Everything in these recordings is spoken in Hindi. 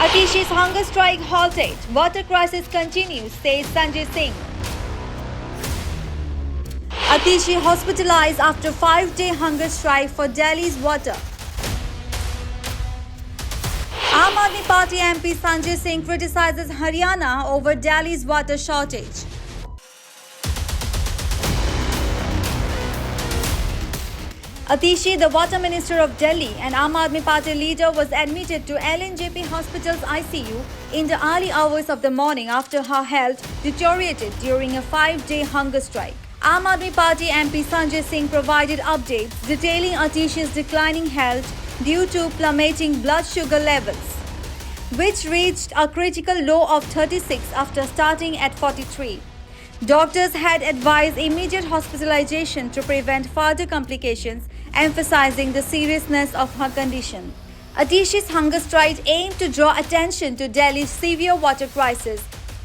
Atishi's hunger strike halted. Water crisis continues, says Sanjay Singh. Atishi hospitalized after 5-day hunger strike for Delhi's water. Aam Aadmi Party MP Sanjay Singh criticizes Haryana over Delhi's water shortage. Atishi, the water minister of Delhi and Aam Aadmi Party leader, was admitted to LNJP Hospital's ICU in the early hours of the morning after her health deteriorated during a 5-day hunger strike. Aam Aadmi Party MP Sanjay Singh provided updates detailing Atishi's declining health due to plummeting blood sugar levels, which reached a critical low of 36 after starting at 43. Doctors had advised immediate hospitalization to prevent further complications, emphasizing the seriousness of her condition. Atishi's hunger strike aimed to draw attention to Delhi's severe water crisis,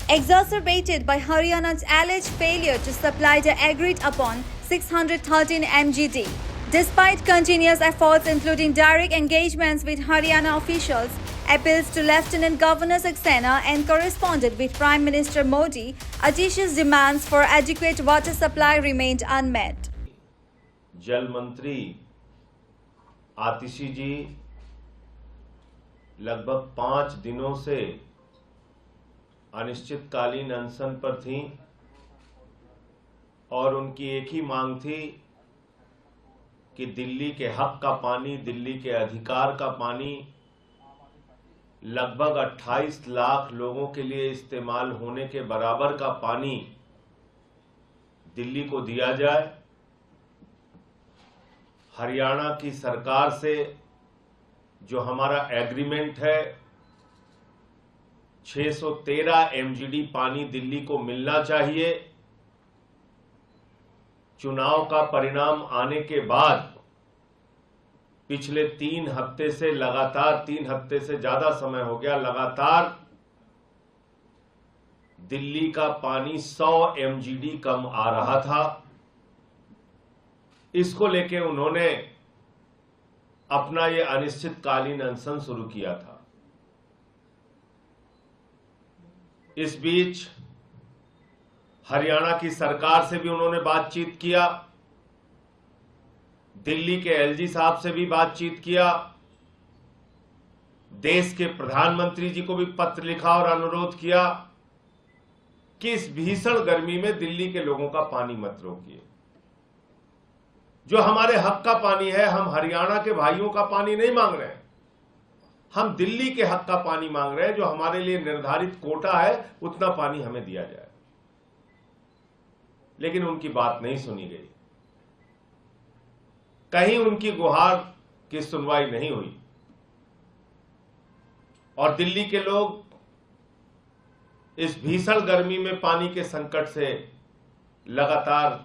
exacerbated by Haryana's alleged failure to supply the agreed upon 613 mgd. Despite continuous efforts including direct engagements with Haryana officials, appeals to Lieutenant Governor Saxena and corresponded with Prime Minister Modi, Atishi's demands for adequate water supply remained unmet. जल मंत्री आतिशी जी लगभग 5 दिनों से अनिश्चितकालीन अनशन पर थीं और उनकी एक ही मांग थी कि दिल्ली के हक का पानी, दिल्ली के अधिकार का पानी लगभग 28 लाख लोगों के लिए इस्तेमाल होने के बराबर का पानी दिल्ली को दिया जाए। हरियाणा की सरकार से जो हमारा एग्रीमेंट है 613 mgd पानी दिल्ली को मिलना चाहिए। चुनाव का परिणाम आने के बाद पिछले 3 हफ्ते से लगातार 3 हफ्ते से ज्यादा समय हो गया लगातार दिल्ली का पानी 100 mgd कम आ रहा था। इसको लेके उन्होंने अपना ये अनिश्चितकालीन अनशन शुरू किया था। इस बीच हरियाणा की सरकार से भी उन्होंने बातचीत किया, दिल्ली के एलजी साहब से भी बातचीत किया, देश के प्रधानमंत्री जी को भी पत्र लिखा और अनुरोध किया कि इस भीषण गर्मी में दिल्ली के लोगों का पानी मत रोकिए। जो हमारे हक का पानी है, हम हरियाणा के भाइयों का पानी नहीं मांग रहे हैं, हम दिल्ली के हक का पानी मांग रहे हैं। जो हमारे लिए निर्धारित कोटा है उतना पानी हमें दिया जाए। लेकिन उनकी बात नहीं सुनी गई, कहीं उनकी गुहार की सुनवाई नहीं हुई और दिल्ली के लोग इस भीषण गर्मी में पानी के संकट से लगातार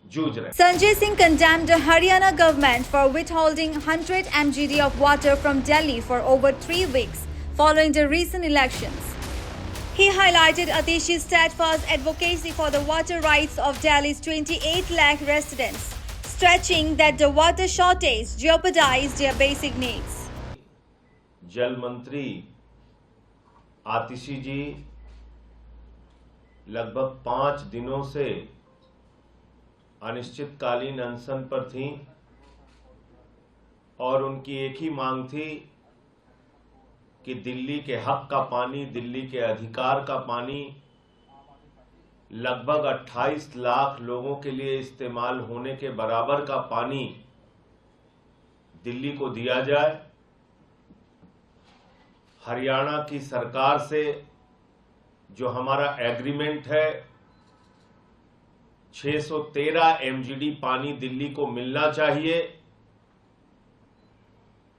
जूझ रहे हैं। Sanjay Singh condemned the Haryana government for withholding 100 mgd of water from Delhi for over 3 weeks following the recent elections. He highlighted Atishi's steadfast advocacy for the water rights of Delhi's 28 lakh residents, stretching that the water shortage jeopardized their basic needs. जल मंत्री आतिशी जी लगभग 5 दिनों से अनिश्चितकालीन अनशन पर थीं और उनकी एक ही मांग थी कि दिल्ली के हक का पानी, दिल्ली के अधिकार का पानी लगभग 28 लाख लोगों के लिए इस्तेमाल होने के बराबर का पानी दिल्ली को दिया जाए। हरियाणा की सरकार से जो हमारा एग्रीमेंट है 613 mgd पानी दिल्ली को मिलना चाहिए।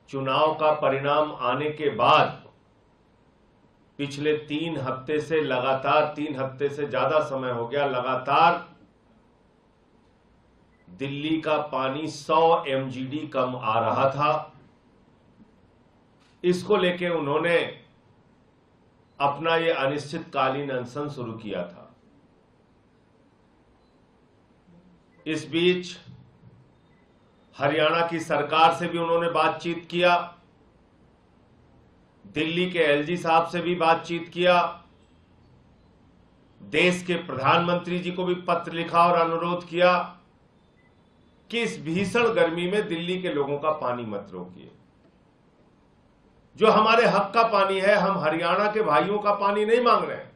चुनाव का परिणाम आने के बाद पिछले 3 हफ्ते से लगातार 3 हफ्ते से ज्यादा समय हो गया लगातार दिल्ली का पानी 100 mgd कम आ रहा था। इसको लेके उन्होंने अपना ये अनिश्चितकालीन अनशन शुरू किया था। इस बीच हरियाणा की सरकार से भी उन्होंने बातचीत किया, दिल्ली के एलजी साहब से भी बातचीत किया, देश के प्रधानमंत्री जी को भी पत्र लिखा और अनुरोध किया कि इस भीषण गर्मी में दिल्ली के लोगों का पानी मत रोकिए। जो हमारे हक का पानी है, हम हरियाणा के भाइयों का पानी नहीं मांग रहे हैं,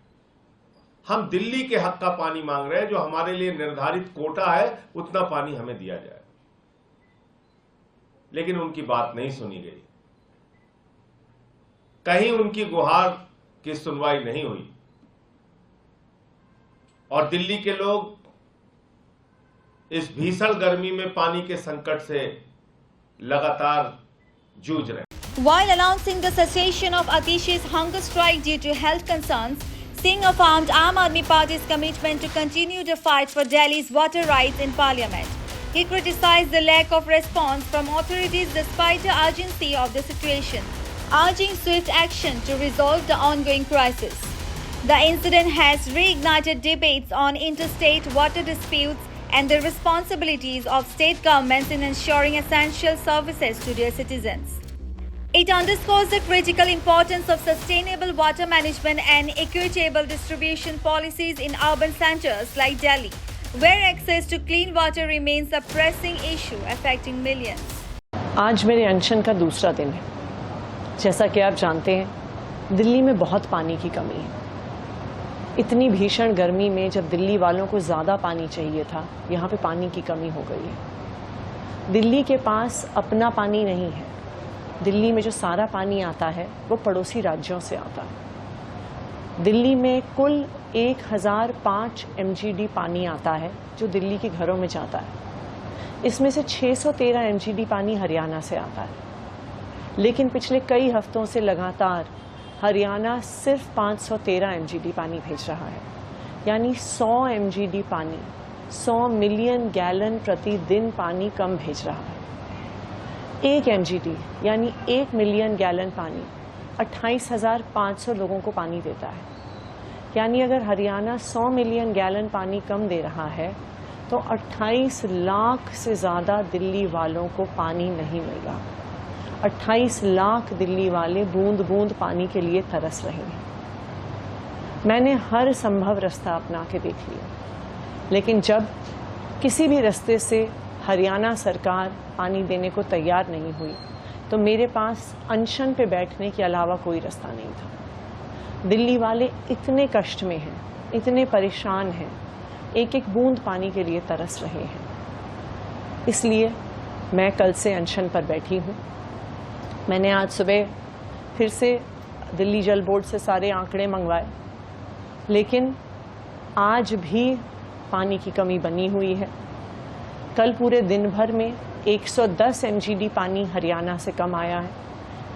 हम दिल्ली के हक का पानी मांग रहे हैं। जो हमारे लिए निर्धारित कोटा है उतना पानी हमें दिया जाए। लेकिन उनकी बात नहीं सुनी गई, कहीं उनकी गुहार की सुनवाई नहीं हुई और दिल्ली के लोग इस भीषण गर्मी में पानी के संकट से लगातार जूझ रहे हैं। While announcing the cessation of Atish's hunger strike due to health concerns, Singh affirmed Aam Aadmi Party's commitment to continue the fight for Delhi's water rights in Parliament. He criticized the lack of response from authorities despite the urgency of the situation, urging swift action to resolve the ongoing crisis. The incident has reignited debates on interstate water disputes and the responsibilities of state governments in ensuring essential services to their citizens. It underscores the critical importance of sustainable water management and equitable distribution policies in urban centers like Delhi, where access to clean water remains a pressing issue affecting millions. आज मेरे अनशन का दूसरा दिन है। जैसा कि आप जानते हैं, दिल्ली में बहुत पानी की कमी है। इतनी भीषण गर्मी में जब दिल्ली वालों को ज़्यादा पानी चाहिए था, यहाँ पे पानी की कमी हो गई है। दिल्ली के पास अपना पानी नहीं है। दिल्ली में जो सारा पानी आता है वो पड़ोसी राज्यों से आता है। दिल्ली में कुल 1005 MGD पानी आता है जो दिल्ली के घरों में जाता है। इसमें से 613 MGD पानी हरियाणा से आता है। लेकिन पिछले कई हफ्तों से लगातार हरियाणा सिर्फ 513 MGD पानी भेज रहा है, यानी 100 MGD पानी, 100 मिलियन गैलन प्रतिदिन पानी कम भेज रहा है। 1 MGD यानी 1 मिलियन गैलन पानी 28,500 लोगों को पानी देता है। यानी अगर हरियाणा 100 मिलियन गैलन पानी कम दे रहा है तो 28 लाख से ज़्यादा दिल्ली वालों को पानी नहीं मिल रहा। 28 लाख दिल्ली वाले बूंद बूंद पानी के लिए तरस रहे हैं। मैंने हर संभव रास्ता अपना के देख लिया, लेकिन जब किसी भी रास्ते से हरियाणा सरकार पानी देने को तैयार नहीं हुई तो मेरे पास अनशन पे बैठने के अलावा कोई रास्ता नहीं था। दिल्ली वाले इतने कष्ट में हैं, इतने परेशान हैं, एक एक बूंद पानी के लिए तरस रहे हैं। इसलिए मैं कल से अनशन पर बैठी हूँ। मैंने आज सुबह फिर से दिल्ली जल बोर्ड से सारे आंकड़े मंगवाए, लेकिन आज भी पानी की कमी बनी हुई है। कल पूरे दिन भर में 110 MGD पानी हरियाणा से कम आया है।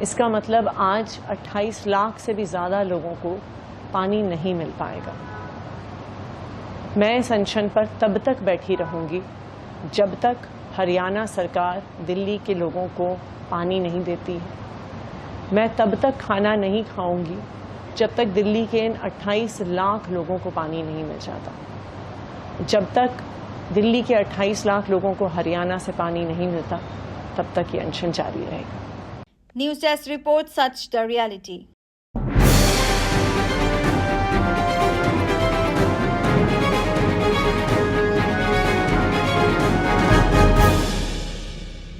इसका मतलब आज 28 लाख से भी ज़्यादा लोगों को पानी नहीं मिल पाएगा। मैं इस अनशन पर तब तक बैठी रहूँगी जब तक हरियाणा सरकार दिल्ली के लोगों को पानी नहीं देती है। मैं तब तक खाना नहीं खाऊंगी जब तक दिल्ली के इन 28 लाख लोगों को पानी नहीं मिल जाता। जब तक दिल्ली के 28 लाख लोगों को हरियाणा से पानी नहीं मिलता, तब तक ये अनशन जारी रहेगा। News Desk reports, such the reality.